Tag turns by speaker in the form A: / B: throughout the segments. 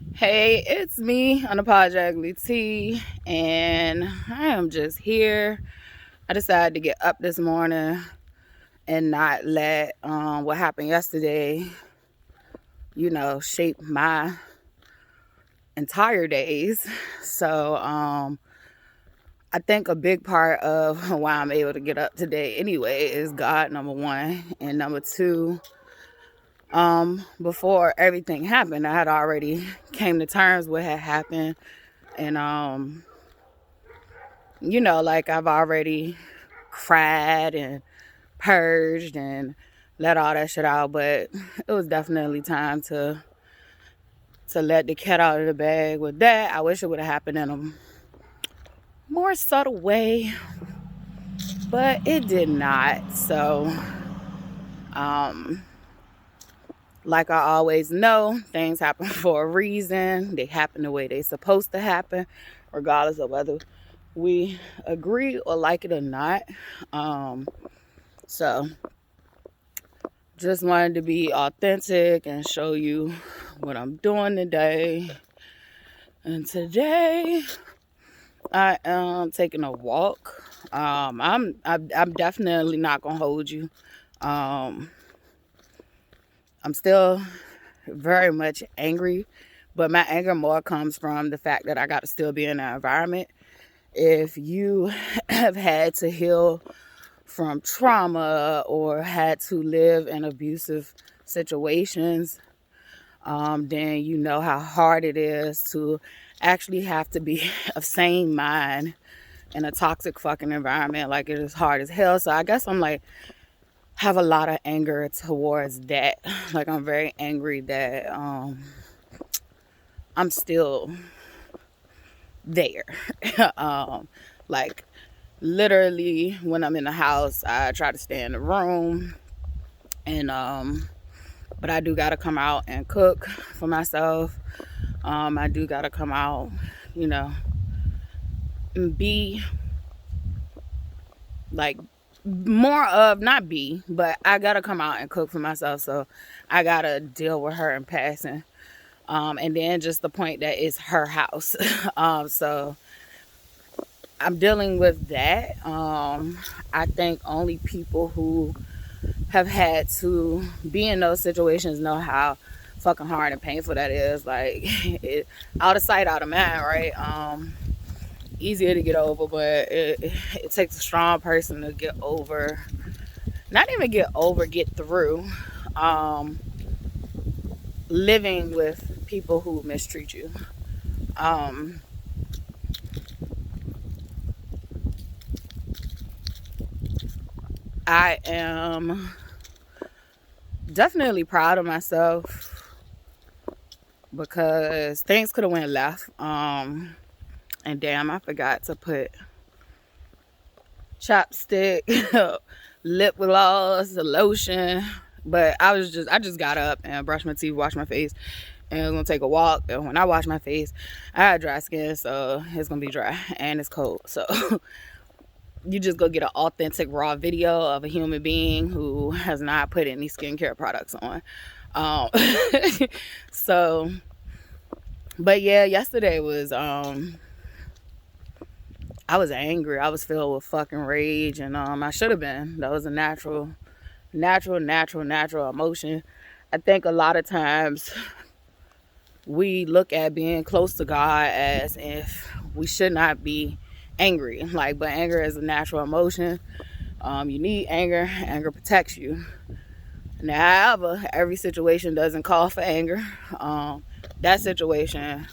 A: Hey, it's me, Unapologetically T, and I am just here. I decided to get up this morning and not let what happened yesterday, shape my entire days. So I think a big part of why I'm able to get up today anyway is God, number one, and number two. Before everything happened, I had already came to terms with what had happened, and like I've already cried and purged and let all that shit out, but it was definitely time to let the cat out of the bag with that. I wish it would have happened in a more subtle way, but it did not. So, um, like I always know, things happen for a reason. They happen the way they're supposed to happen, regardless of whether we agree or like it or not. So just wanted to be authentic and show you what I'm doing today. And today I am taking a walk. I'm definitely not gonna hold you. I'm still very much angry, but my anger more comes from the fact that I got to still be in that environment. If you have had to heal from trauma or had to live in abusive situations, then you know how hard it is to actually have to be of sane mind in a toxic fucking environment. Like, it is hard as hell. So I guess I'm like, have a lot of anger towards that. Like, I'm very angry that I'm still there. Like, literally, when I'm in the house, I try to stay in the room, and but I do gotta come out and cook for myself. I do gotta come out, and be like more of, not be, but I gotta come out and cook for myself. So I gotta deal with her in passing. And then just the point that it's her house. So I'm dealing with that. I think only people who have had to be in those situations know how fucking hard and painful that is. Like, out of sight, out of mind, right? Easier to get over, but it takes a strong person to get over. Not even get over, get through. Living with people who mistreat you. I am definitely proud of myself because things could have went left. And damn, I forgot to put chapstick, lip gloss, lotion. But I just got up and brushed my teeth, washed my face, and I was gonna take a walk. And when I wash my face, I had dry skin, so it's gonna be dry and it's cold. So you just go get an authentic raw video of a human being who has not put any skincare products on. Um, so, but yeah, yesterday was I was angry. I was filled with fucking rage, and I should have been. That was a natural emotion. I think a lot of times we look at being close to God as if we should not be angry. Like, but anger is a natural emotion. You need anger. Anger protects you. Now, however, every situation doesn't call for anger. That situation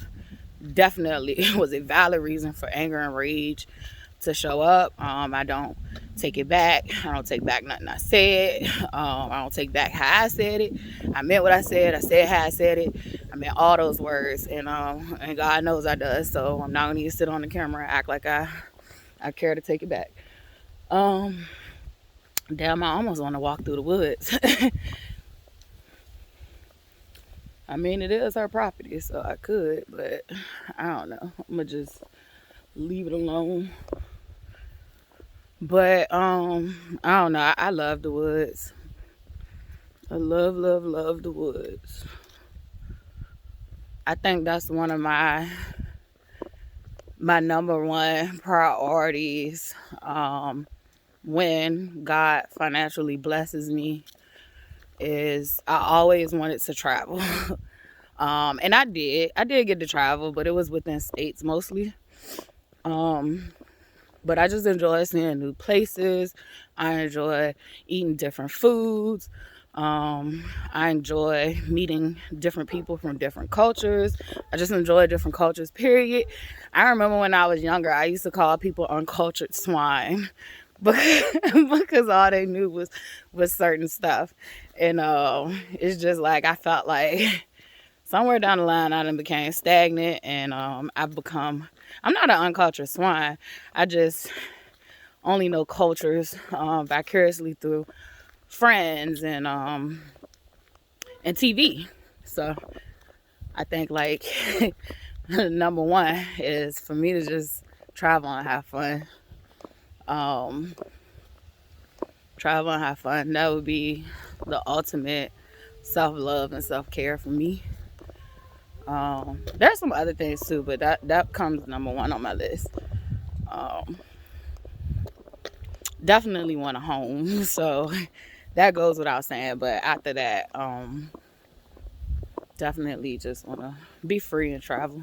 A: definitely was a valid reason for anger and rage to show up. I don't take it back. I don't take back nothing I said. I don't take back how I said it. I meant what I said. I said how I said it. I meant all those words, and God knows I does. So I'm not gonna need to sit on the camera and act like I care to take it back. Damn, I almost want to walk through the woods. I mean, it is her property, so I could, but I don't know. I'm gonna just leave it alone. But I don't know. I love the woods. I love the woods. I think that's one of my number one priorities when God financially blesses me is I always wanted to travel. And I did get to travel, but it was within states mostly. But I just enjoy seeing new places. I enjoy eating different foods. I enjoy meeting different people from different cultures. I just enjoy different cultures, period. I remember when I was younger, I used to call people uncultured swine because all they knew was certain stuff. And it's just like I felt like somewhere down the line I done became stagnant, and I'm not an uncultured swine. I just only know cultures vicariously through friends and TV. So I think like number one is for me to just travel and have fun. Travel and have fun. That would be the ultimate self-love and self-care for me. There's some other things too, but that comes number one on my list. Definitely want a home, so that goes without saying. But after that, definitely just want to be free and travel.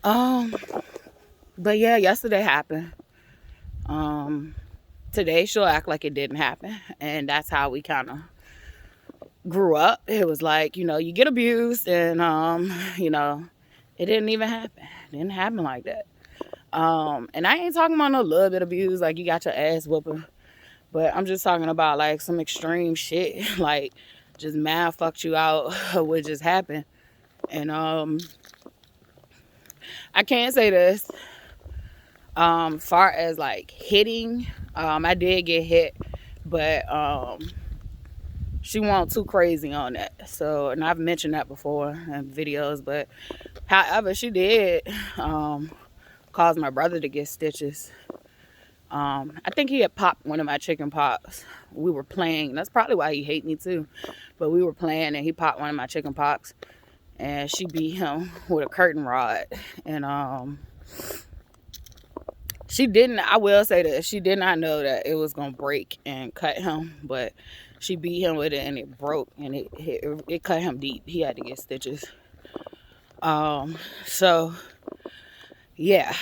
A: But yeah, yesterday happened. Today she'll act like it didn't happen, and that's how we kind of grew up. It was like, you get abused, and it didn't even happen. It didn't happen like that. And I ain't talking about no little bit of abuse, like you got your ass whooping, but I'm just talking about like some extreme shit, like just man fucked you out what just happened. And I can't say this far as like hitting. I did get hit, but she wasn't too crazy on that. So, and I've mentioned that before in videos, but however, she did cause my brother to get stitches. I think he had popped one of my chicken pox. We were playing. That's probably why he hate me too. But we were playing and he popped one of my chicken pox, and she beat him with a curtain rod. And I will say that she did not know that it was gonna break and cut him, but she beat him with it and it broke, and it cut him deep. He had to get stitches. So yeah.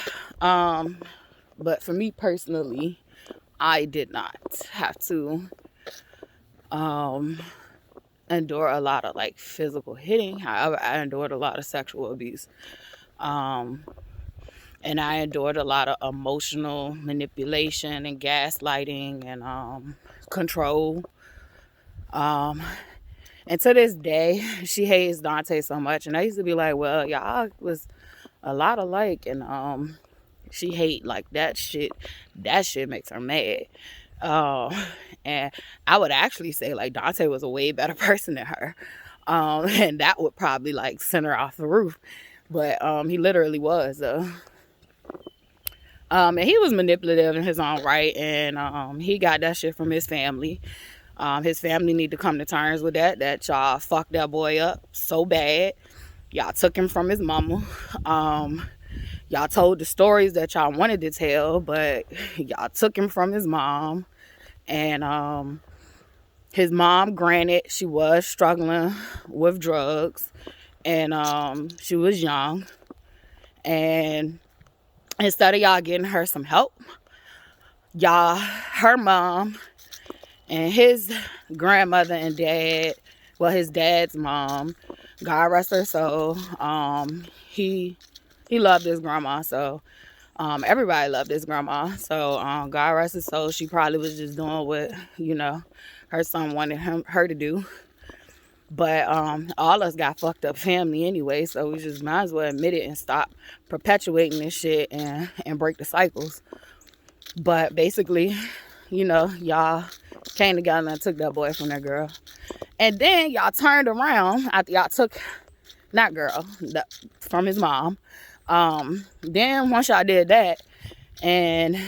A: But for me personally, I did not have to endure a lot of like physical hitting. However, I endured a lot of sexual abuse. And I endured a lot of emotional manipulation and gaslighting and control. And to this day, she hates Dante so much. And I used to be like, well, y'all was a lot alike. And she hate like that shit. That shit makes her mad. And I would actually say like Dante was a way better person than her. And that would probably like send her off the roof. But he literally was. And he was manipulative in his own right. And he got that shit from his family. His family need to come to terms with that y'all fucked that boy up so bad. Y'all took him from his mama. Y'all told the stories that y'all wanted to tell, but y'all took him from his mom. And his mom, granted, she was struggling with drugs, and she was young. And instead of y'all getting her some help, her mom and his grandmother and dad, well, his dad's mom, God rest her soul, he loved his grandma, so everybody loved his grandma. So God rest his soul, she probably was just doing what, her son wanted her to do. But all us got fucked up family anyway, so we just might as well admit it and stop perpetuating this shit and break the cycles. But basically, y'all came together and took that boy from that girl. And then y'all turned around after y'all took from his mom. Then once y'all did that, and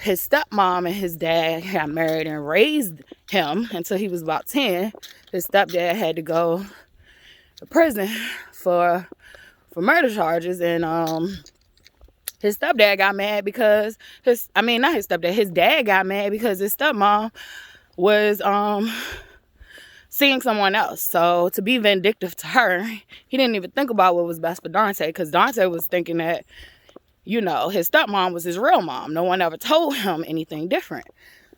A: his stepmom and his dad got married and raised him until he was about 10, his stepdad had to go prison for murder charges. And his stepdad got mad because his dad got mad because his stepmom was seeing someone else. So to be vindictive to her, he didn't even think about what was best for Dante, because Dante was thinking that, you know, his stepmom was his real mom. No one ever told him anything different.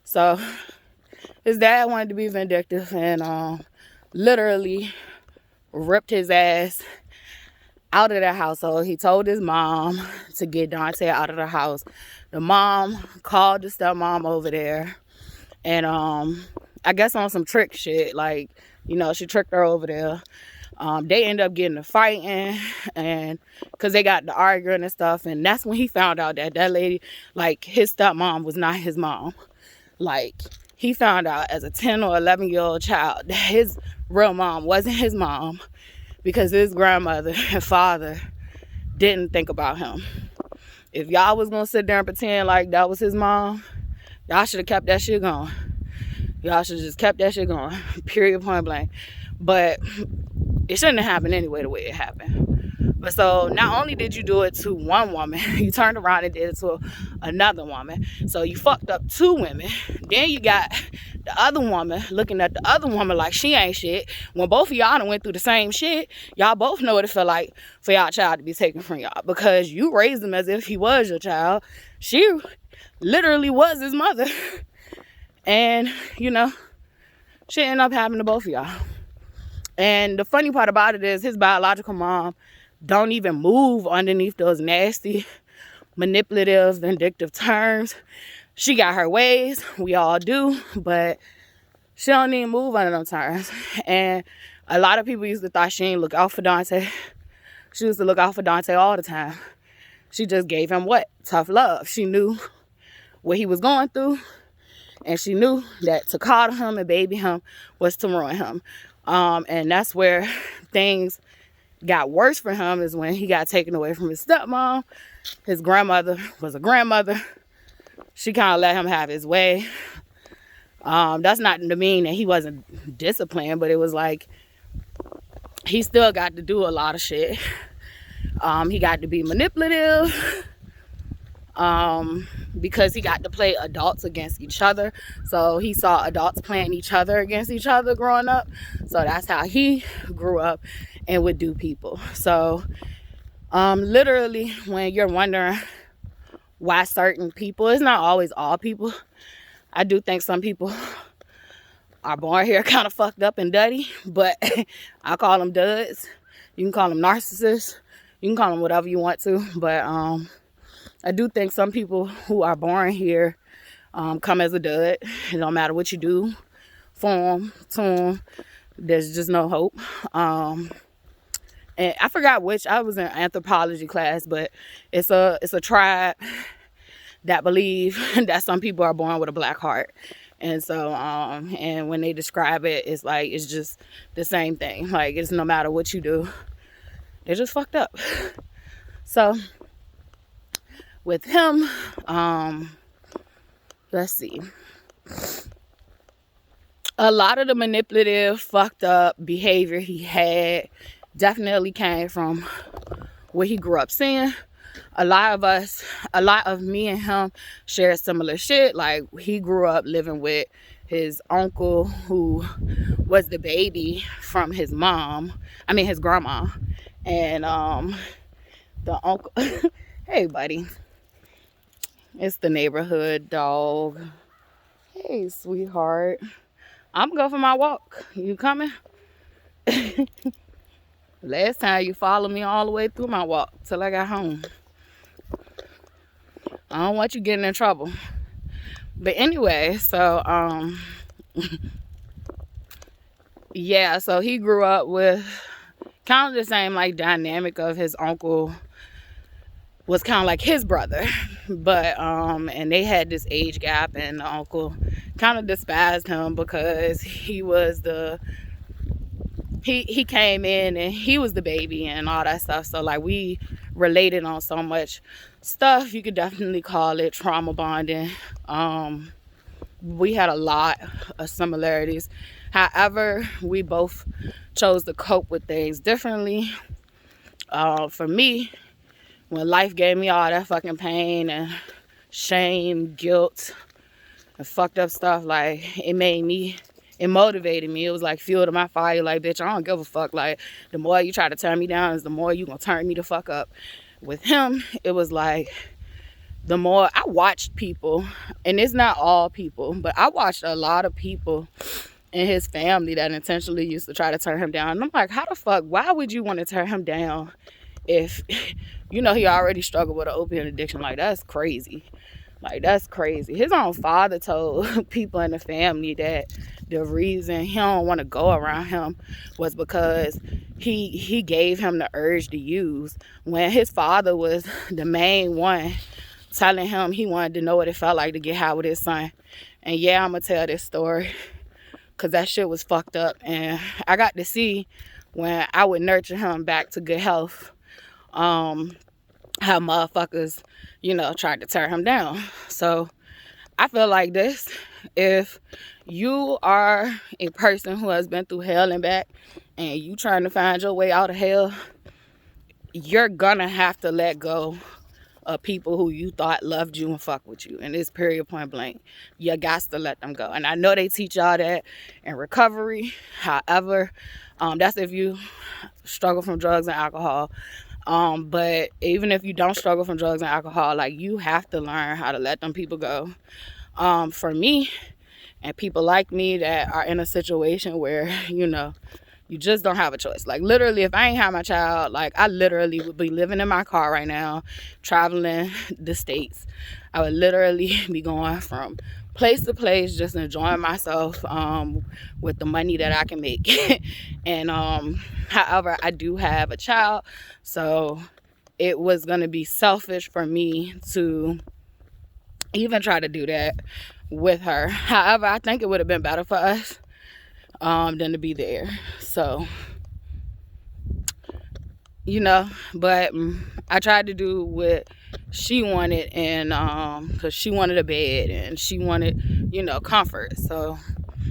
A: So his dad wanted to be vindictive and literally ripped his ass out of the household. He told his mom to get Dante out of the house. The mom called the stepmom over there, and I guess on some trick shit, like, you know, she tricked her over there. They end up getting to fighting, and because they got to arguing and stuff, and that's when he found out that that lady, like, his stepmom was not his mom. Like, he found out as a 10 or 11-year-old child that his real mom wasn't his mom, because his grandmother and father didn't think about him. If y'all was gonna sit there and pretend like that was his mom, y'all should have kept that shit going. Y'all should have just kept that shit going. Period, point blank. But it shouldn't have happened anyway the way it happened. But so not only did you do it to one woman, you turned around and did it to another woman. So you fucked up two women. Then you got the other woman looking at the other woman like she ain't shit. When both of y'all done went through the same shit, y'all both know what it felt like for y'all child to be taken from y'all, because you raised him as if he was your child. She literally was his mother. And, you know, shit ended up happening to both of y'all. And the funny part about it is his biological mom don't even move underneath those nasty, manipulative, vindictive terms. She got her ways. We all do. But she don't even move under them terms. And a lot of people used to thought she ain't look out for Dante. She used to look out for Dante all the time. She just gave him what? Tough love. She knew what he was going through. And she knew that to coddle him and baby him was to ruin him. And that's where things got worse for him, is when he got taken away from his stepmom. His grandmother was a grandmother. She kind of let him have his way. That's not to mean that he wasn't disciplined, but it was like he still got to do a lot of shit. He got to be manipulative. Because he got to play adults against each other. So he saw adults playing each other against each other growing up. So that's how he grew up and would do people. So literally, when you're wondering why certain people, it's not always all people. I do think some people are born here kind of fucked up and duddy, but I call them duds. You can call them narcissists. You can call them whatever you want to, but I do think some people who are born here come as a dud. It don't matter what you do for them, to them. There's just no hope. And I forgot which. I was in anthropology class, but it's a tribe that believe that some people are born with a black heart. And so, and when they describe it, it's like, it's just the same thing. Like, it's no matter what you do, they're just fucked up. So with him, let's see. A lot of the manipulative, fucked up behavior he had definitely came from what he grew up seeing. A lot of me and him share similar shit. Like, he grew up living with his uncle, who was the baby from his grandma. And the uncle, hey buddy, it's the neighborhood dog. Hey sweetheart, I'm going for my walk. You coming? Last time you followed me all the way through my walk till I got home. I don't want you getting in trouble. But anyway, so yeah, so he grew up with kind of the same like dynamic of his uncle was kind of like his brother, but and they had this age gap, and the uncle kind of despised him because he was he came in and he was the baby and all that stuff. So like, we related on so much stuff. You could definitely call it trauma bonding. We had a lot of similarities. However, we both chose to cope with things differently. For me, when life gave me all that fucking pain and shame, guilt, and fucked up stuff, like, it motivated me. It was like fuel to my fire. Like, bitch, I don't give a fuck. Like, the more you try to turn me down is the more you gonna turn me the fuck up. With him, it was like, the more I watched people, and it's not all people, but I watched a lot of people in his family that intentionally used to try to turn him down. And I'm like, how the fuck, why would you want to turn him down if he already struggled with an opiate addiction? Like, that's crazy. Like, that's crazy. His own father told people in the family that the reason he don't want to go around him was because he gave him the urge to use, when his father was the main one telling him he wanted to know what it felt like to get high with his son. And yeah, I'm gonna tell this story because that shit was fucked up, and I got to see when I would nurture him back to good health, how motherfuckers, tried to tear him down. So I feel like this: if you are a person who has been through hell and back, and you trying to find your way out of hell, you're gonna have to let go of people who you thought loved you and fuck with you. And it's period, point blank. You got to let them go. And I know they teach y'all that in recovery. However, that's if you struggle from drugs and alcohol. But even if you don't struggle from drugs and alcohol, like, you have to learn how to let them people go. For me and people like me that are in a situation where, you just don't have a choice. Like, literally, if I ain't have my child, like, I literally would be living in my car right now, traveling the states. I would literally be going from place to place, just enjoying myself with the money that I can make. And however, I do have a child, so it was going to be selfish for me to even try to do that with her. However, I think it would have been better for us than to be there. So, but I tried to do what she wanted, and because she wanted a bed and she wanted, comfort. So,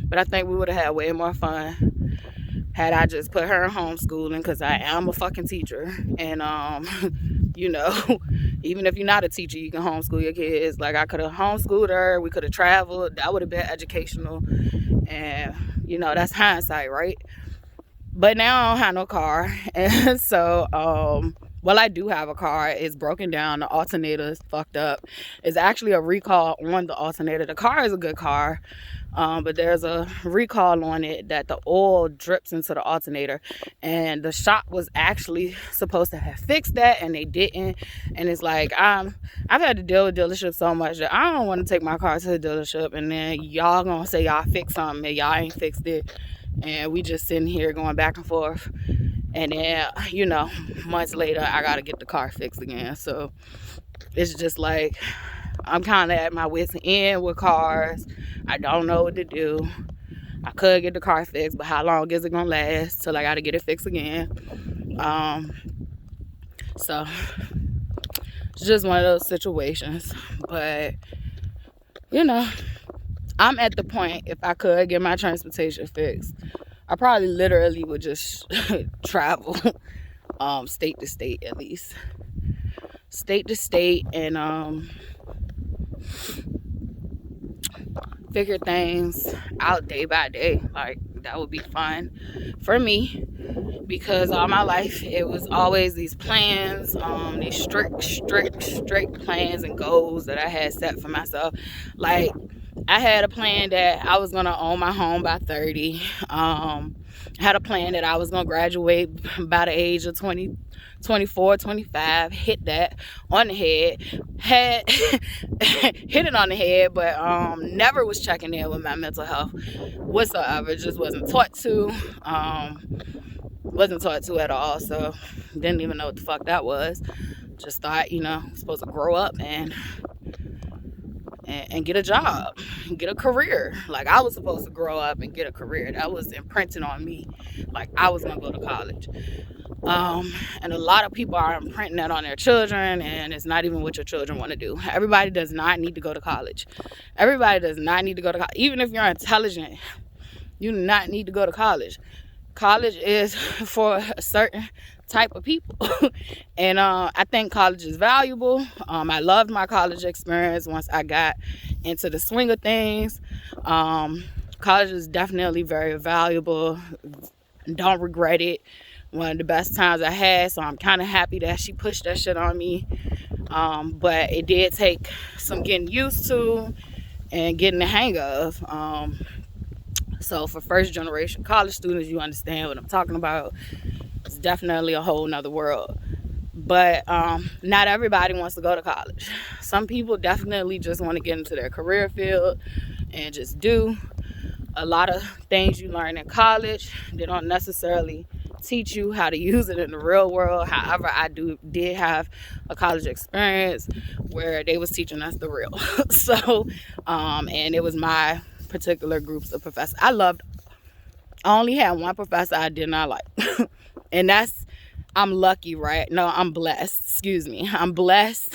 A: but I think we would have had way more fun had I just put her in homeschooling, because I am a fucking teacher. And even if you're not a teacher, you can homeschool your kids. Like, I could have homeschooled her, we could have traveled, that would have been educational. And that's hindsight, right? But now I don't have no car. And so I do have a car. It's broken down. The alternator is fucked up. It's actually a recall on the alternator. The car is a good car, but there's a recall on it that the oil drips into the alternator. And the shop was actually supposed to have fixed that, and they didn't. And it's like, I've had to deal with dealerships so much that I don't want to take my car to the dealership, and then y'all gonna say y'all fixed something and y'all ain't fixed it. And we just sitting here going back and forth. And then, months later, I got to get the car fixed again. So it's just like, I'm kind of at my wit's end with cars. I don't know what to do. I could get the car fixed, but how long is it going to last till I got to get it fixed again? So it's just one of those situations. But, I'm at the point, if I could get my transportation fixed, I probably literally would just travel state to state, at least. State to state, and figure things out day by day. Like, that would be fun for me, because all my life it was always these plans, these strict plans and goals that I had set for myself. Like, I had a plan that I was going to own my home by 30. I had a plan that I was going to graduate by the age of 20, 24, 25, hit that on the head. Hit it on the head, but never was checking in with my mental health whatsoever. Just wasn't taught to. Wasn't taught to at all, so didn't even know what the fuck that was. Just thought, supposed to grow up and get a job, get a career. Like, I was supposed to grow up and get a career. That was imprinted on me. Like, I was gonna go to college. And a lot of people are imprinting that on their children, and it's not even what your children want to do. Everybody does not need to go to college. Everybody does not need to go to college. Even if you're intelligent, You do not need to go to college. College is for a certain type of people. And I think college is valuable. I loved my college experience once I got into the swing of things. College is definitely very valuable. Don't regret it. One of the best times I had, so I'm kind of happy that she pushed that shit on me. But it did take some getting used to and getting the hang of. So for first generation college students, you understand what I'm talking about. It's definitely a whole nother world. But not everybody wants to go to college. Some people definitely just want to get into their career field and just do a lot of things you learn in college. They don't necessarily teach you how to use it in the real world. However, I did have a college experience where they was teaching us the real. So and it was my particular groups of professors. I only had one professor I did not like. And I'm lucky, right? No, I'm blessed. Excuse me. I'm blessed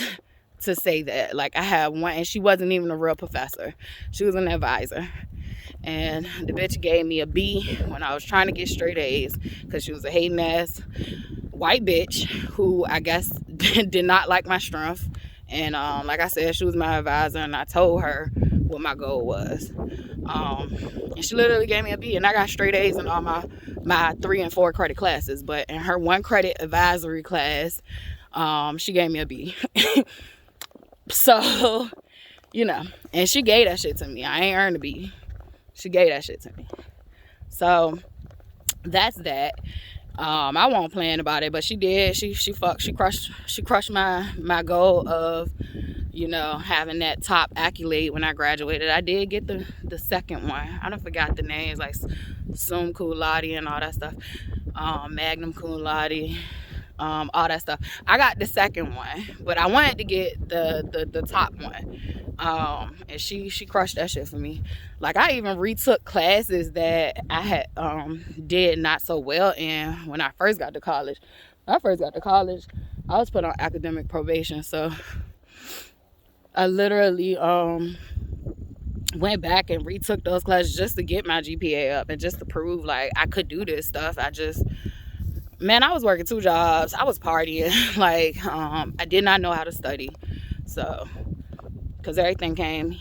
A: to say that. Like, I had one, and she wasn't even a real professor. She was an advisor. And the bitch gave me a B when I was trying to get straight A's, because she was a hating ass white bitch who I guess did not like my strength. And like I said, she was my advisor, and I told her what my goal was. And she literally gave me a B, and I got straight A's in all my 3 and 4 credit classes. But in her 1 credit advisory class, she gave me a B. So, and she gave that shit to me. I ain't earned a B. She gave that shit to me. So that's that. I won't plan about it, but she did. She crushed my goal of, having that top accolade when I graduated. I did get the second one. I don't forgot the names, like summa cum laude and all that stuff. Magna cum laude, all that stuff. I got the second one, but I wanted to get the top one. And she crushed that shit for me. Like, I even retook classes that I had did not so well in when I first got to college. When I first got to college, I was put on academic probation, so I literally went back and retook those classes just to get my GPA up and just to prove like I could do this stuff. I was working 2 jobs. I was partying. Like, I did not know how to study. So, because everything came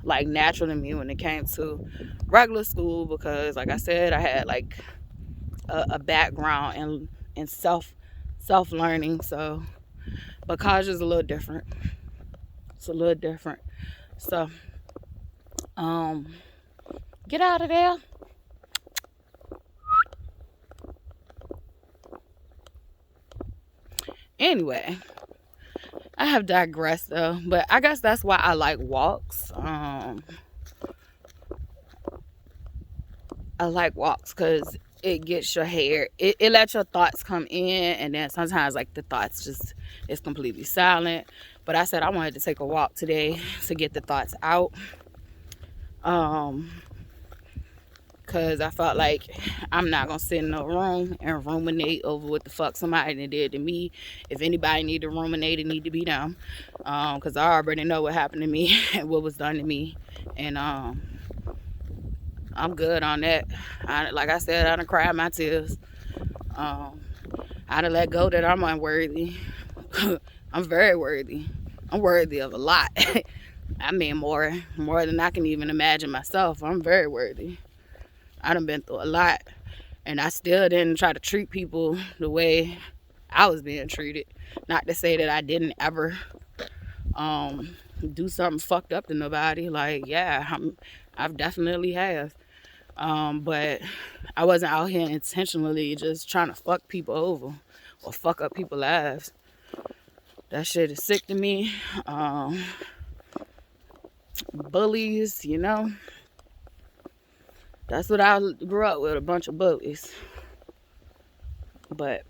A: like natural to me when it came to regular school, because like I said, I had like a background in self-learning. So, but college is a little different. It's a little different. So, get out of there. Anyway, I have digressed though, but I guess that's why I like walks. I like walks because it gets your hair, it lets your thoughts come in, and then sometimes like the thoughts just, it's completely silent. But I said I wanted to take a walk today to get the thoughts out. Because I felt like I'm not going to sit in a room and ruminate over what the fuck somebody did to me. If anybody need to ruminate, it need to be them. Because I already know what happened to me and what was done to me. And I'm good on that. Like I said, I done cried my tears. I done let go that I'm unworthy. I'm very worthy. I'm worthy of a lot. I mean, more than I can even imagine myself. I'm very worthy. I done been through a lot, and I still didn't try to treat people the way I was being treated. Not to say that I didn't ever do something fucked up to nobody. Like, yeah, I've definitely have. But I wasn't out here intentionally just trying to fuck people over or fuck up people's lives. That shit is sick to me. Bullies, that's what I grew up with, a bunch of bullies. But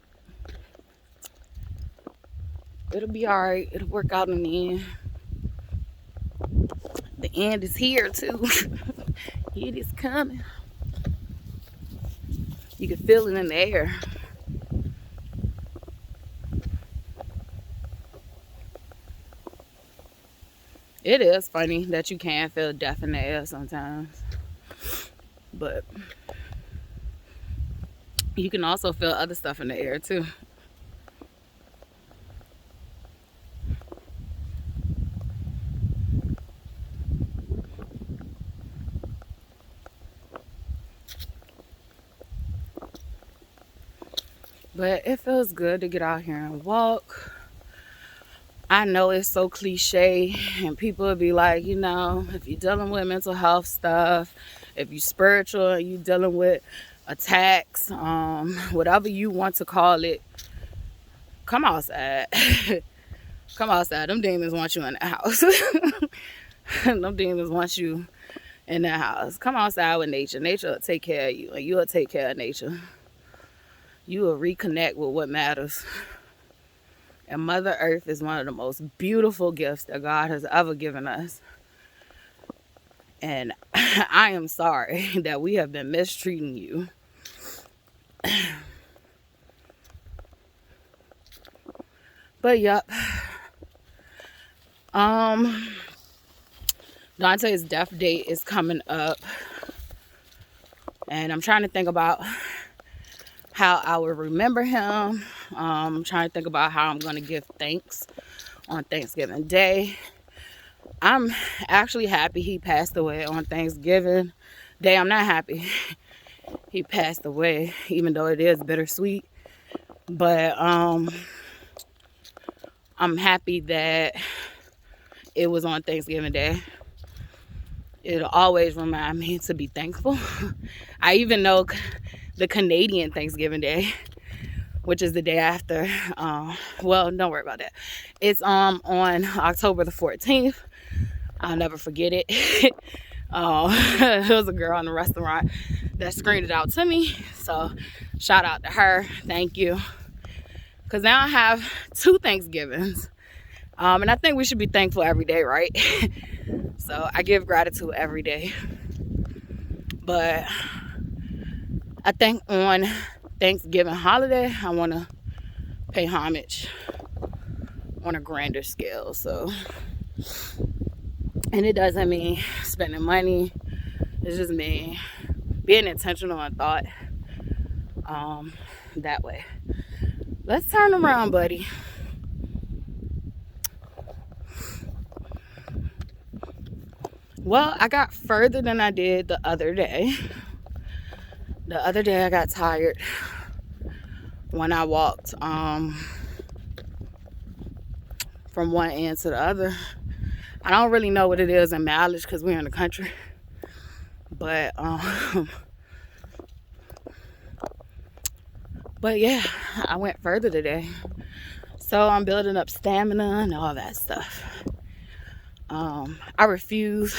A: it'll be all right. It'll work out in the end. The end is here, too. It is coming. You can feel it in the air. It is funny that you can feel death in the air sometimes. But You can also feel other stuff in the air too. But it feels good to get out here and walk. I know it's so cliche, and people will be like, you know, if you're dealing with mental health stuff, if you're spiritual and you're dealing with attacks, whatever you want to call it, come outside. Come outside. Them demons want you in the house. Them demons want you in the house. Come outside with nature. Nature will take care of you, and you will take care of nature. You will reconnect with what matters. And Mother Earth is one of the most beautiful gifts that God has ever given us. And I am sorry that we have been mistreating you. But yep. Dante's death date is coming up. And I'm trying to think about how I will remember him. I'm trying to think about how I'm going to give thanks on Thanksgiving Day. I'm actually happy he passed away on Thanksgiving Day. I'm not happy he passed away, even though it is bittersweet. But I'm happy that it was on Thanksgiving Day. It'll always remind me to be thankful. I even know the Canadian Thanksgiving Day, which is the day after. Well, don't worry about that. It's on October the 14th. I'll never forget it. There was a girl in the restaurant that screamed it out to me. So shout out to her. Thank you. Because now I have 2 Thanksgivings. And I think we should be thankful every day, right? So I give gratitude every day. But I think on Thanksgiving holiday, I want to pay homage on a grander scale. So, and it doesn't mean spending money. It's just me being intentional and thought that way. Let's turn around, buddy. Well, I got further than I did the other day. The other day I got tired when I walked from one end to the other. I don't really know what it is in mileage because we're in the country. But yeah, I went further today. So I'm building up stamina and all that stuff. I refuse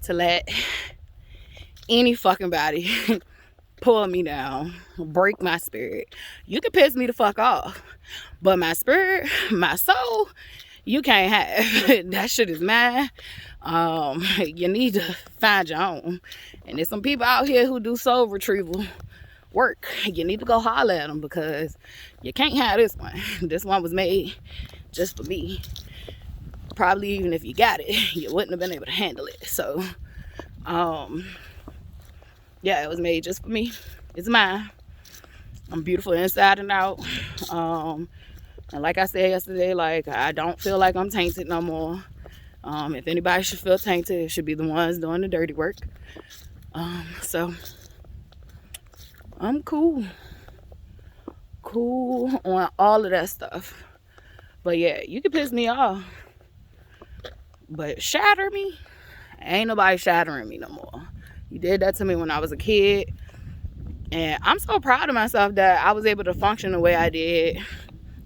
A: to let any fucking body pull me down, break my spirit. You can piss me the fuck off, but my spirit, my soul, you can't have. That shit is mine. You need to find your own. And there's some people out here who do soul retrieval work. You need to go holler at them because you can't have this one. This one was made just for me. Probably even if you got it, you wouldn't have been able to handle it. So, yeah, it was made just for me. It's mine. I'm beautiful inside and out. And like I said yesterday, like, I don't feel like I'm tainted no more. If anybody should feel tainted, it should be the ones doing the dirty work. So I'm cool on all of that stuff. But yeah, you can piss me off, but shatter me, ain't nobody shattering me no more. You did that to me when I was a kid, and I'm so proud of myself that I was able to function the way I did,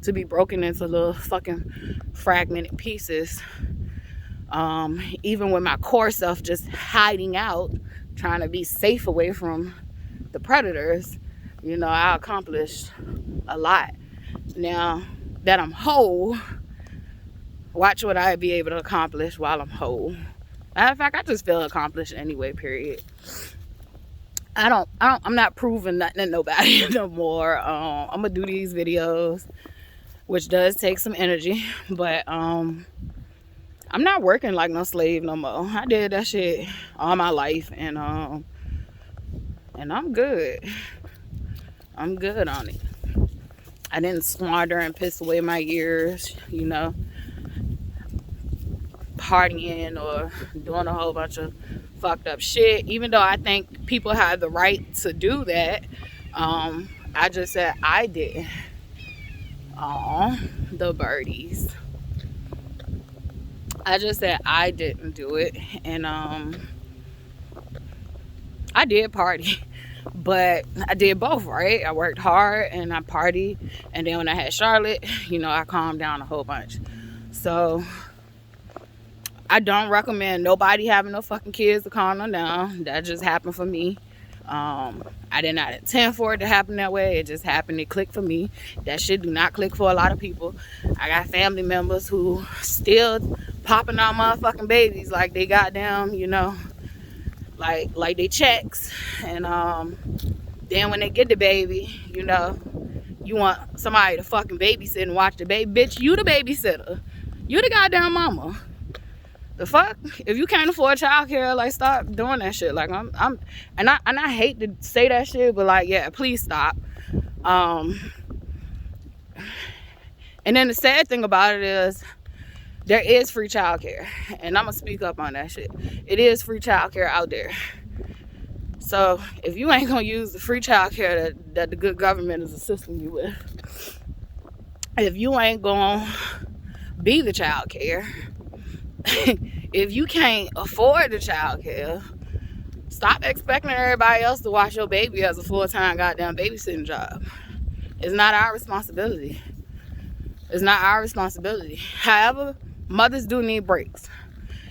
A: to be broken into little fucking fragmented pieces. Even with my core self just hiding out, trying to be safe away from the predators, you know, I accomplished a lot. Now that I'm whole, watch what I be able to accomplish while I'm whole. Matter of fact, I just feel accomplished anyway, period. I'm not proving nothing to nobody no more. I'm gonna do these videos, which does take some energy, but I'm not working like no slave no more. I did that shit all my life, and I'm good. I'm good on it. I didn't squander and piss away my years, you know, partying or doing a whole bunch of fucked up shit. Even though I think people have the right to do that, I just said I didn't. Aw, the birdies. I just said I didn't do it, and I did party, but I did both, right? I worked hard and I partied, and then when I had Charlotte, you know, I calmed down a whole bunch. So I don't recommend nobody having no fucking kids to calm them down. That just happened for me. I did not intend for it to happen that way. It just happened. It clicked for me. That shit do not click for a lot of people. I got family members who still popping out motherfucking babies like they goddamn, you know, like they checks. And then when they get the baby, you know, you want somebody to fucking babysit and watch the baby. Bitch, you the babysitter. You the goddamn mama. The fuck? If you can't afford childcare, like, stop doing that shit. Like, and I hate to say that shit, but like, yeah, please stop. And then the sad thing about it is there is free childcare, and I'm gonna speak up on that shit. It is free childcare out there. So if you ain't gonna use the free childcare that the good government is assisting you with, if you ain't gonna be the childcare, if you can't afford the child care, stop expecting everybody else to watch your baby as a full-time goddamn babysitting job. It's not our responsibility. It's not our responsibility. However, mothers do need breaks.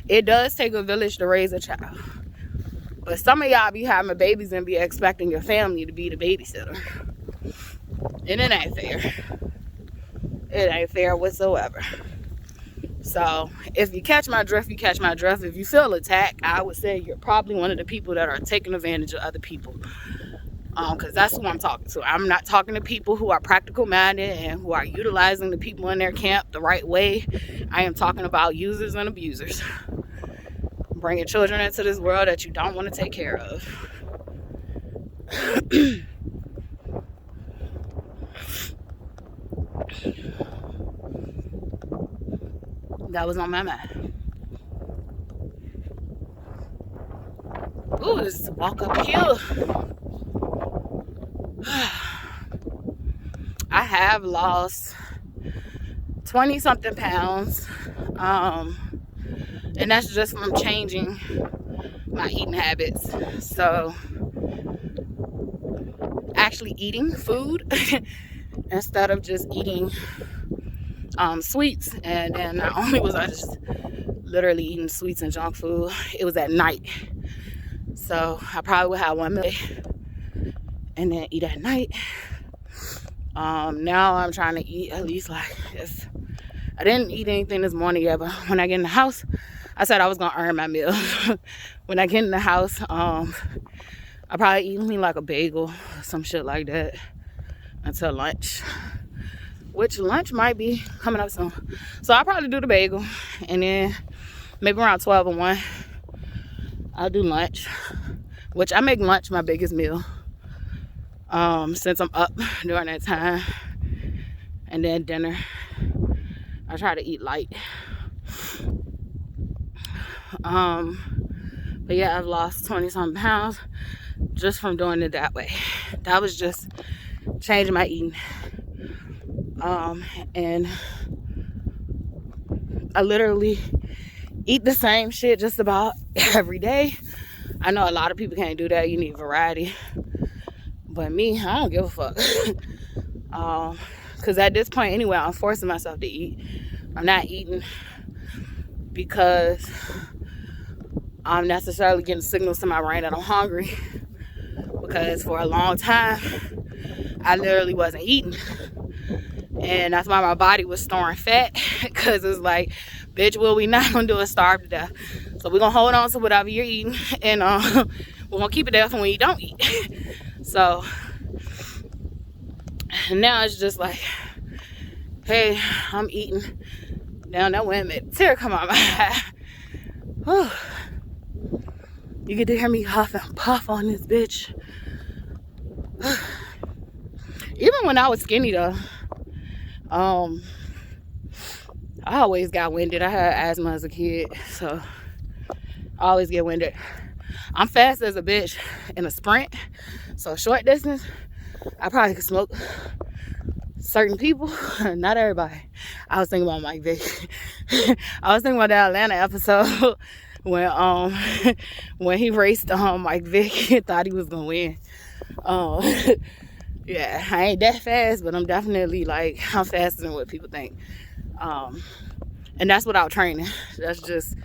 A: It does take a village to raise a child. But some of y'all be having babies and be expecting your family to be the babysitter. And it ain't fair. It ain't fair whatsoever. So if you catch my drift, you catch my drift. If you feel attacked, I would say you're probably one of the people that are taking advantage of other people. Because that's who I'm talking to. I'm not talking to people who are practical minded and who are utilizing the people in their camp the right way. I am talking about users and abusers. Bringing children into this world that you don't want to take care of. That was on my mind. Ooh, this walk uphill. I have lost 20 something pounds. And that's just from changing my eating habits. So actually eating food instead of just eating sweets. And then not only was I just literally eating sweets and junk food, it was at night. So I probably would have one meal and then eat at night. Now I'm trying to eat at least, like, if I didn't eat anything this morning yet, but when I get in the house, I said I was gonna earn my meal. When I get in the house, I'll probably eat me like a bagel or some shit like that until lunch, which lunch might be coming up soon. So I'll probably do the bagel, and then maybe around 12 or 1, I'll do lunch, which I make lunch my biggest meal, since I'm up during that time. And then dinner, I try to eat light. But yeah, I've lost 20 something pounds just from doing it that way. That was just changing my eating. And I literally eat the same shit just about every day. I know a lot of people can't do that. You need variety. But me, I don't give a fuck. Because at this point anyway, I'm forcing myself to eat. I'm not eating because I'm necessarily getting signals to my brain that I'm hungry. Because for a long time, I literally wasn't eating. And that's why my body was storing fat. Because it's like, bitch, what we not going to do is starve to death. So we're going to hold on to whatever you're eating. And we're going to keep it there for when you don't eat. So now it's just like, hey, I'm eating. Now that went made a tear come out my eye. You get to hear me huff and puff on this bitch. Even when I was skinny though, I always got winded. I had asthma as a kid, so I always get winded. I'm fast as a bitch in a sprint, so short distance, I probably could smoke certain people, not everybody. I was thinking about Mike Vick. I was thinking about that Atlanta episode when when he raced Mike Vick and thought he was gonna win. Yeah, I ain't that fast, but I'm definitely like, I'm faster than what people think. And that's without training. That's just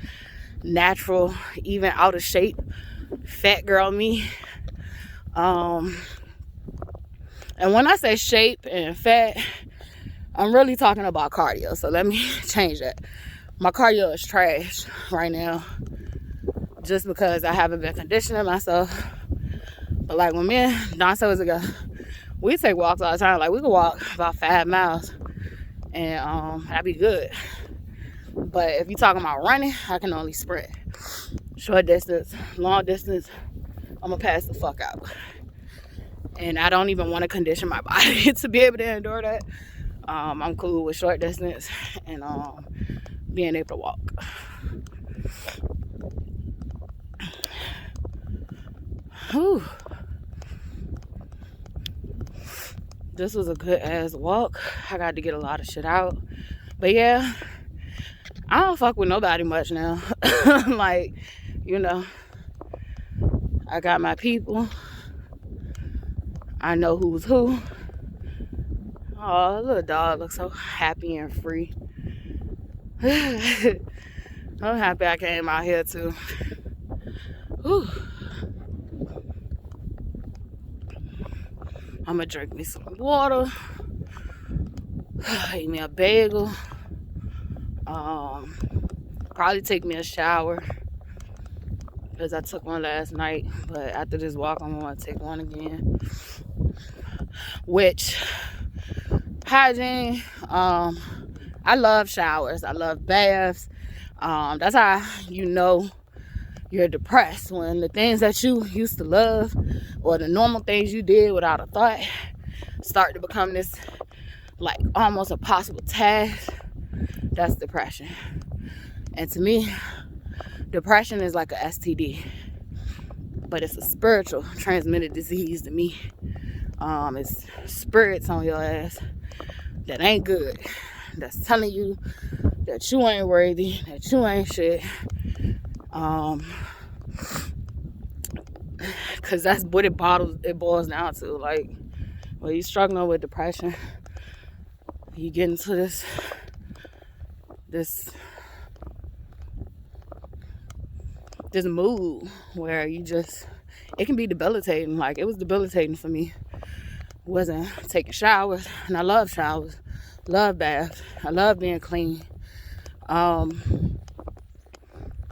A: natural, even out of shape, fat girl me. And when I say shape and fat, I'm really talking about cardio. So let me change that. My cardio is trash right now, just because I haven't been conditioning myself. But like when me and Don was together, we take walks all the time. Like we could walk about 5 miles and that'd be good. But if you're talking about running, I can only sprint. Short distance, long distance, I'm gonna pass the fuck out. And I don't even want to condition my body to be able to endure that. I'm cool with short distance and being able to walk. Whew. This was a good ass walk. I got to get a lot of shit out. But yeah, I don't fuck with nobody much now. Like, you know, I got my people. I know who's who. Oh, little dog looks so happy and free. I'm happy I came out here too. Whew. I'm gonna drink me some water. Eat me a bagel. Probably take me a shower, because I took one last night. But after this walk, I'm gonna take one again. Which, hygiene, I love showers. I love baths. That's how you know you're depressed, when the things that you used to love, or the normal things you did without a thought, start to become this like almost impossible task. That's depression. And to me, depression is like a STD, but it's a spiritual transmitted disease to me. It's spirits on your ass that ain't good, that's telling you that you ain't worthy, that you ain't shit. Cause that's what it boils down to. Like, when you struggling with depression, you get into this mood where you just, it can be debilitating. Like, it was debilitating for me. Wasn't taking showers, and I love showers, love baths, I love being clean.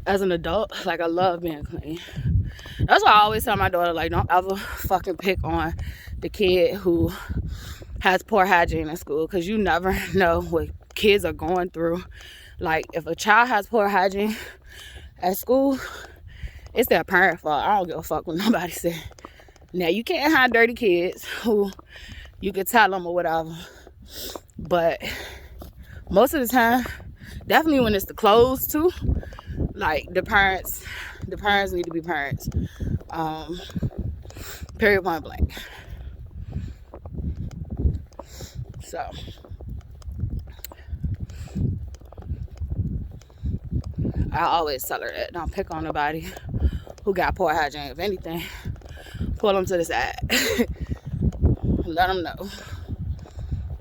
A: As an adult, like, I love being clean. That's why I always tell my daughter, like, don't ever fucking pick on the kid who has poor hygiene in school, because you never know what kids are going through. Like, if a child has poor hygiene at school, it's their parent fault. I don't give a fuck what nobody said. Now, you can't have dirty kids who you can tell them or whatever, but most of the time, definitely when it's the clothes too, like, the parents need to be parents. Period, point blank. So, I always tell her that. Don't pick on nobody who got poor hygiene. If anything, pull them to the side. Let them know.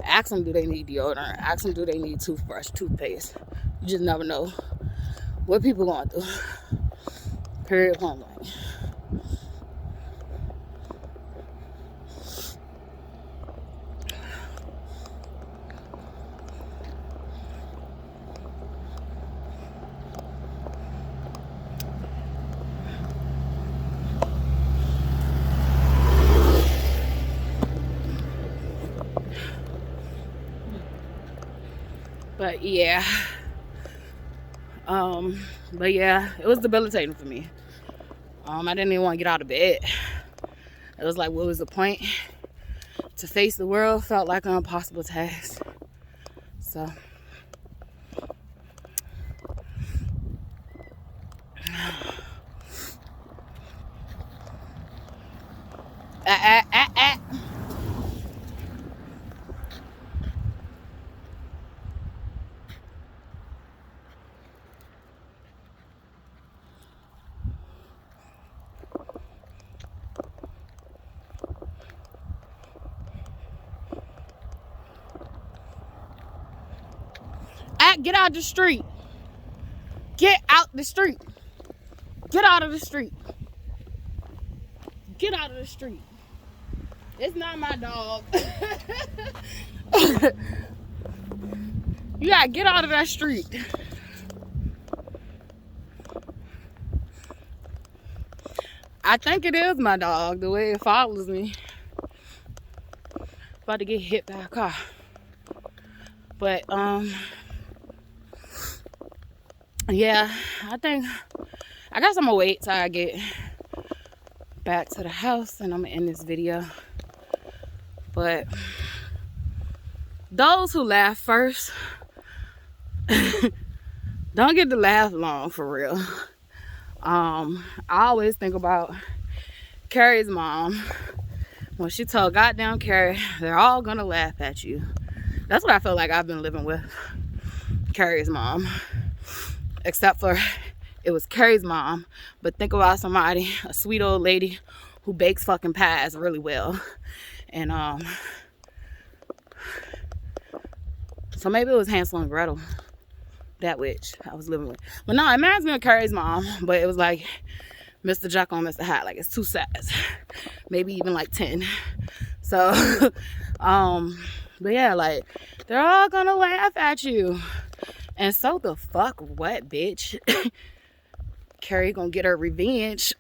A: Ask them, do they need deodorant? Ask them, do they need toothbrush, toothpaste? You just never know what people going through. Period, point blank. But yeah, it was debilitating for me. I didn't even want to get out of bed. It was like, what was the point? to face the world felt like an impossible task. So get out the street. Get out the street. Get out of the street. Get out of the street. It's not my dog. You gotta get out of that street. I think it is my dog, the way it follows me. About to get hit by a car. But yeah, I guess I'm gonna wait till I get back to the house and I'm gonna end this video. But those who laugh first don't get to laugh long, for real. I always think about Carrie's mom when she told goddamn Carrie, they're all gonna laugh at you. That's what I feel like I've been living with Carrie's mom. Except for it was Carrie's mom. But think about somebody, a sweet old lady who bakes fucking pies really well. And so maybe it was Hansel and Gretel, that witch I was living with. But no, it reminds me of Carrie's mom. But it was like Mr. Jekyll and Mr. Hyde. Like, it's two sides. Maybe even like 10. So, but yeah, like, they're all gonna laugh at you. And so the fuck what, bitch? Carrie gonna get her revenge.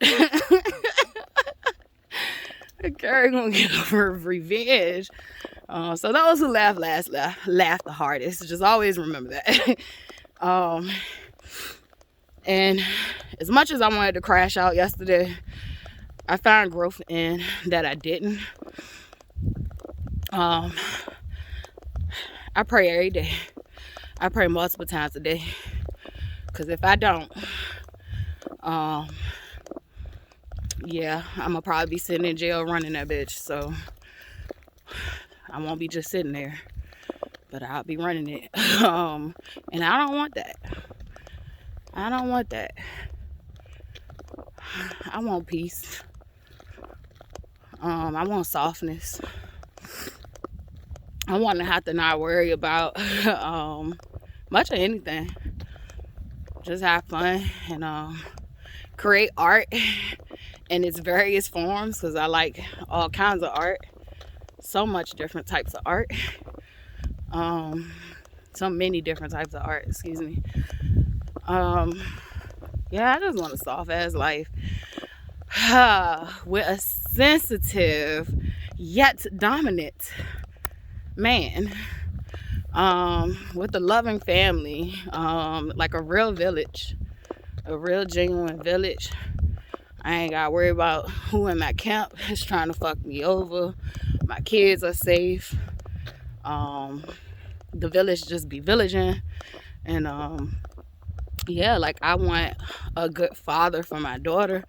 A: Carrie gonna get her revenge. So those who laugh last laugh the hardest. Just always remember that. And as much as I wanted to crash out yesterday, I found growth in that I didn't. I pray every day. I pray multiple times a day. Because if I don't, yeah, I'm going to probably be sitting in jail running that bitch. So I won't be just sitting there, but I'll be running it. And I don't want that. I don't want that. I want peace. I want softness. I want to have to not worry about much of anything. Just have fun and create art in its various forms, because I like all kinds of art. So much different types of art. So many different types of art, excuse me. Yeah, I just want a soft ass life with a sensitive yet dominant man, with a loving family, like a real village, a real genuine village. I ain't gotta worry about who in my camp is trying to fuck me over. My kids are safe. The village just be villaging. And yeah, like, I want a good father for my daughter.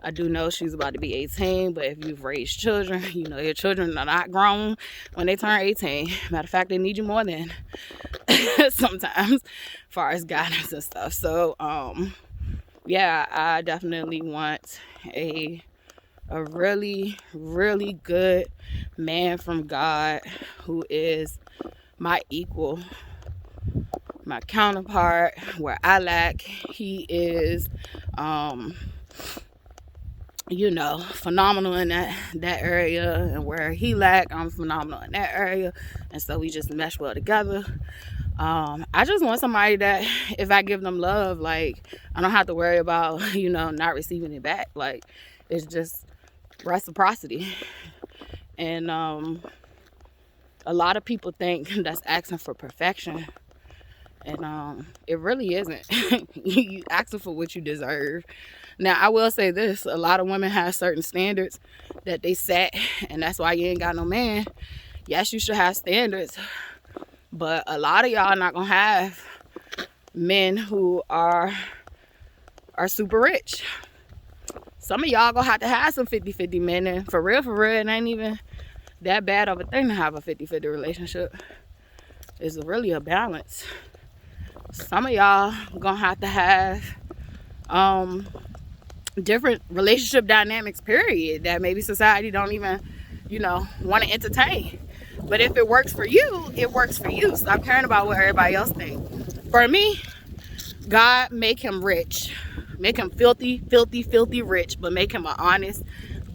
A: I do know she's about to be 18, but if you've raised children, you know your children are not grown when they turn 18. Matter of fact, they need you more than sometimes, as far as guidance and stuff. So yeah, I definitely want a really, really good man from God who is my equal, my counterpart. Where I lack, he is you know, phenomenal in that area, and where he lack, I'm phenomenal in that area, and so we just mesh well together. I just want somebody that if I give them love, like, I don't have to worry about, you know, not receiving it back. Like, it's just reciprocity. And a lot of people think that's asking for perfection. And it really isn't. You asking for what you deserve. Now, I will say this. A lot of women have certain standards that they set, and that's why you ain't got no man. Yes, you should have standards, but a lot of y'all not gonna have men who are super rich. Some of y'all gonna have to have some 50-50 men, and for real, it ain't even that bad of a thing to have a 50-50 relationship. It's really a balance. Some of y'all gonna have to have different relationship dynamics, period, that maybe society don't even, want to entertain. But if it works for you, it works for you. Stop caring about what everybody else thinks. For me, God, make him rich. Make him filthy rich, but make him an honest,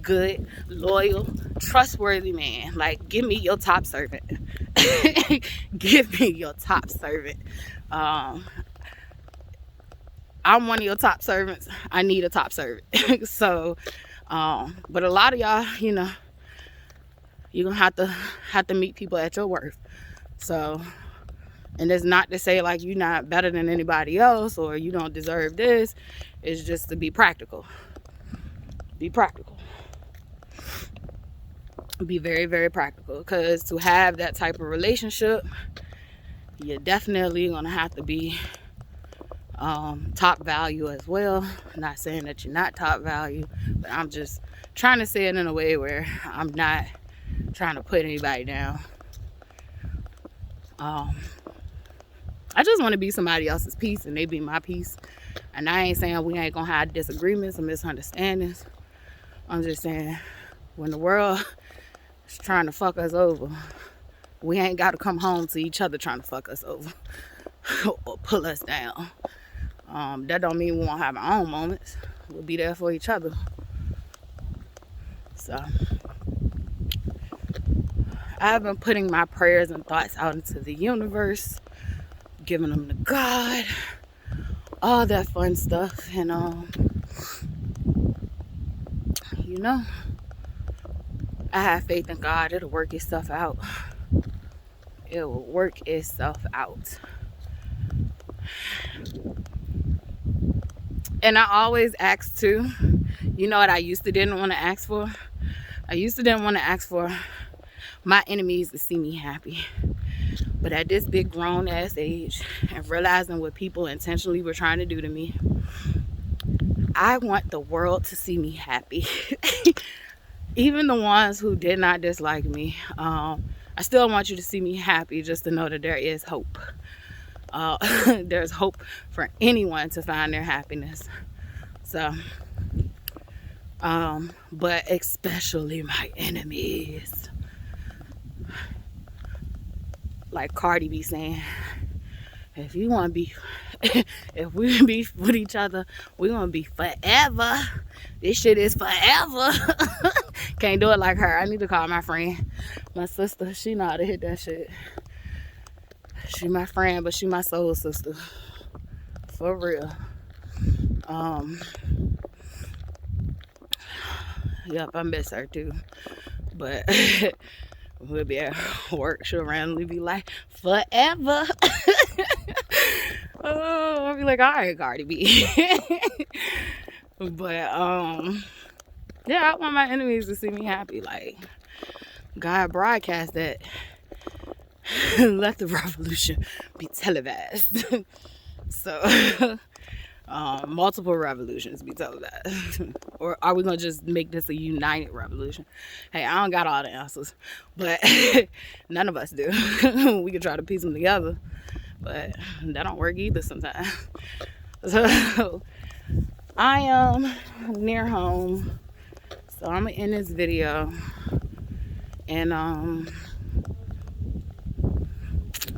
A: good, loyal, trustworthy man. Like, give me your top servant. Give me your top servant. I'm one of your top servants. I need a top servant. So, but a lot of y'all, you're gonna have to meet people at your worth. So, and it's not to say like you're not better than anybody else or you don't deserve this. It's just to be practical. Be practical. Be very, very practical. Because to have that type of relationship, you're definitely gonna have to be top value as well. I'm not saying that you're not top value, but I'm just trying to say it in a way where I'm not trying to put anybody down. I just want to be somebody else's piece and they be my piece. And I ain't saying we ain't gonna have disagreements or misunderstandings. I'm just saying when the world is trying to fuck us over, we ain't got to come home to each other trying to fuck us over or pull us down. That don't mean we won't have our own moments. We'll be there for each other. So I've been putting my prayers and thoughts out into the universe, giving them to God, all that fun stuff. And I have faith in God. It'll work itself out. It will work itself out. And I always ask too. You know what I used to didn't want to ask for? I used to didn't want to ask for my enemies to see me happy. But at this big grown ass age and realizing what people intentionally were trying to do to me, I want the world to see me happy. Even the ones who did not dislike me, I still want you to see me happy, just to know that there is hope. There's hope for anyone to find their happiness. So, but especially my enemies. Like Cardi be saying, if you want to be, if we be with each other, we want to be forever. This shit is forever. Can't do it like her. I need to call my friend, my sister. She know how to hit that shit. She my friend, but she my soul sister. For real. Yep, I miss her too. But we'll be at work. She'll randomly be like, forever. Oh, I'll be like, all right, Cardi B. But yeah, I want my enemies to see me happy. Like, God broadcast that. Let the revolution be televised. So multiple revolutions be televised. Or are we gonna just make this a united revolution? Hey, I don't got all the answers, but none of us do. We can try to piece them together, but that don't work either sometimes. So I am near home, so I'm gonna end this video and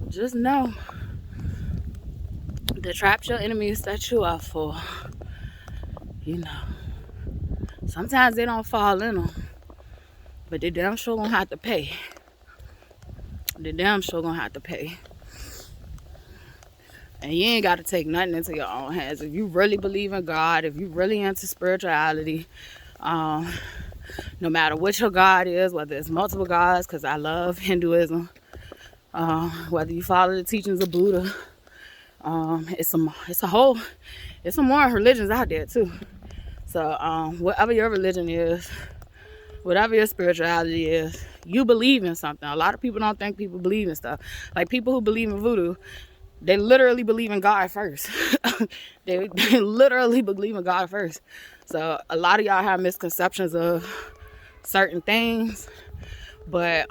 A: just know the traps your enemies set you up for, sometimes they don't fall in them, but they damn sure gonna have to pay. They damn sure gonna have to pay. And you ain't got to take nothing into your own hands. If you really believe in God, if you really into spirituality, no matter what your God is, whether it's multiple gods, because I love Hinduism, whether you follow the teachings of Buddha, It's some more religions out there too. So whatever your religion is, whatever your spirituality is, you believe in something. A lot of people don't think people believe in stuff. Like people who believe in voodoo, they literally believe in God first. they literally believe in God first. So a lot of y'all have misconceptions of certain things. But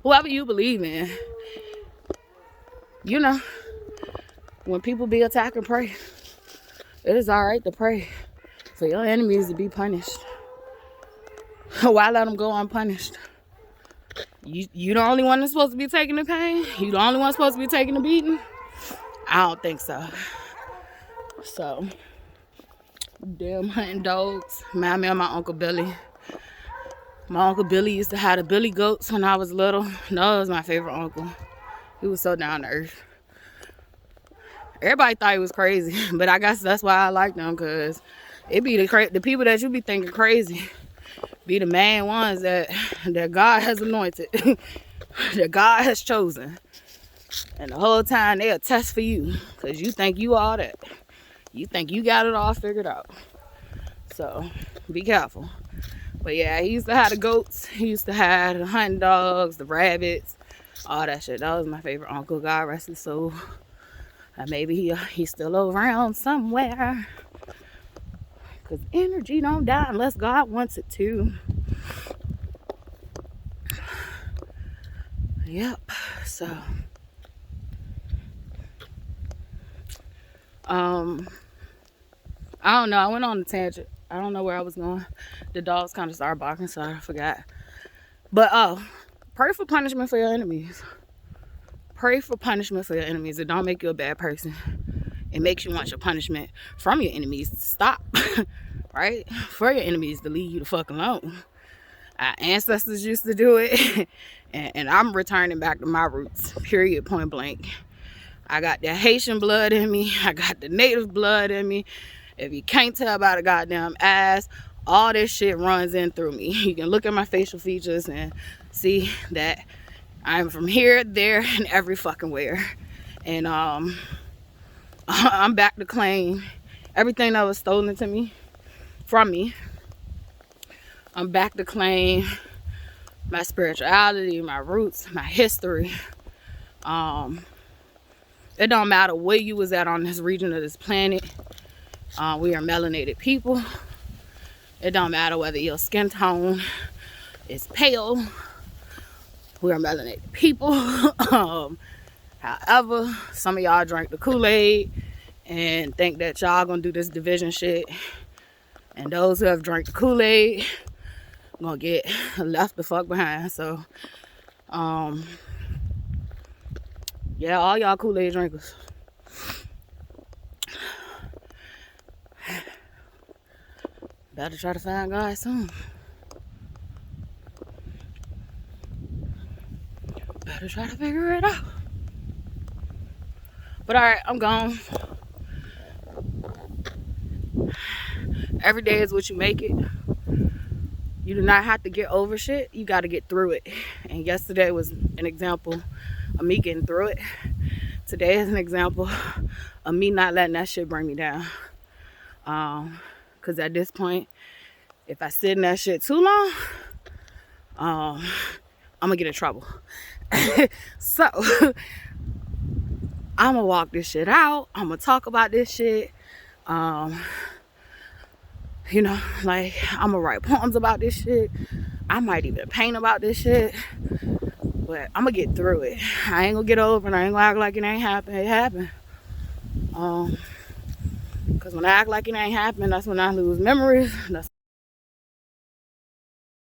A: whoever you believe in, you know, when people be attacking, pray. It is all right to pray for your enemies to be punished. Why let them go unpunished? You the only one that's supposed to be taking the pain? You the only one supposed to be taking the beating? I don't think so. So, damn hunting dogs. Remind me of my Uncle Billy. My Uncle Billy used to have the billy goats when I was little. No, it was my favorite uncle. He was so down to earth. Everybody thought he was crazy, but I guess that's why I like them, because it be the people that you be thinking crazy be the main ones that God has anointed, that God has chosen. And the whole time they a test for you, because you think you all that. You think you got it all figured out. So be careful. But yeah, he used to have the goats. He used to have the hunting dogs, the rabbits, all that shit. That was my favorite uncle. God rest his soul. Maybe he's still around somewhere. Because energy don't die unless God wants it to. Yep. So, I don't know. I went on a tangent. I don't know where I was going. The dogs kind of started barking, so I forgot. But, pray for punishment for your enemies. Pray for punishment for your enemies. It don't make you a bad person. It makes you want your punishment from your enemies to stop. Right? For your enemies to leave you the fuck alone. Our ancestors used to do it. and I'm returning back to my roots. Period, point blank. I got that Haitian blood in me. I got the native blood in me. If you can't tell by the goddamn ass, all this shit runs in through me. You can look at my facial features and see that I'm from here, there, and every fucking where. And I'm back to claim everything that was stolen from me. I'm back to claim my spirituality, my roots, my history. It don't matter where you was at on this region of this planet. We are melanated people. It don't matter whether your skin tone is pale. We are melanated people. However, some of y'all drank the Kool-Aid and think that y'all gonna do this division shit. And those who have drank the Kool-Aid gonna get left the fuck behind. So, yeah, all y'all Kool-Aid drinkers. Better try to find God soon. Better try to figure it out. But alright, I'm gone. Every day is what you make it. You do not have to get over shit. You got to get through it. And yesterday was an example of me getting through it. Today is an example of me not letting that shit bring me down. Because at this point, if I sit in that shit too long, I'm going to get in trouble. So, I'm going to walk this shit out. I'm going to talk about this shit. You know, like, I'm going to write poems about this shit. I might even paint about this shit. But I'm going to get through it. I ain't going to get over it. I ain't going to act like it ain't happened. It happened. Because when I act like it ain't happened, that's when I lose memories. That's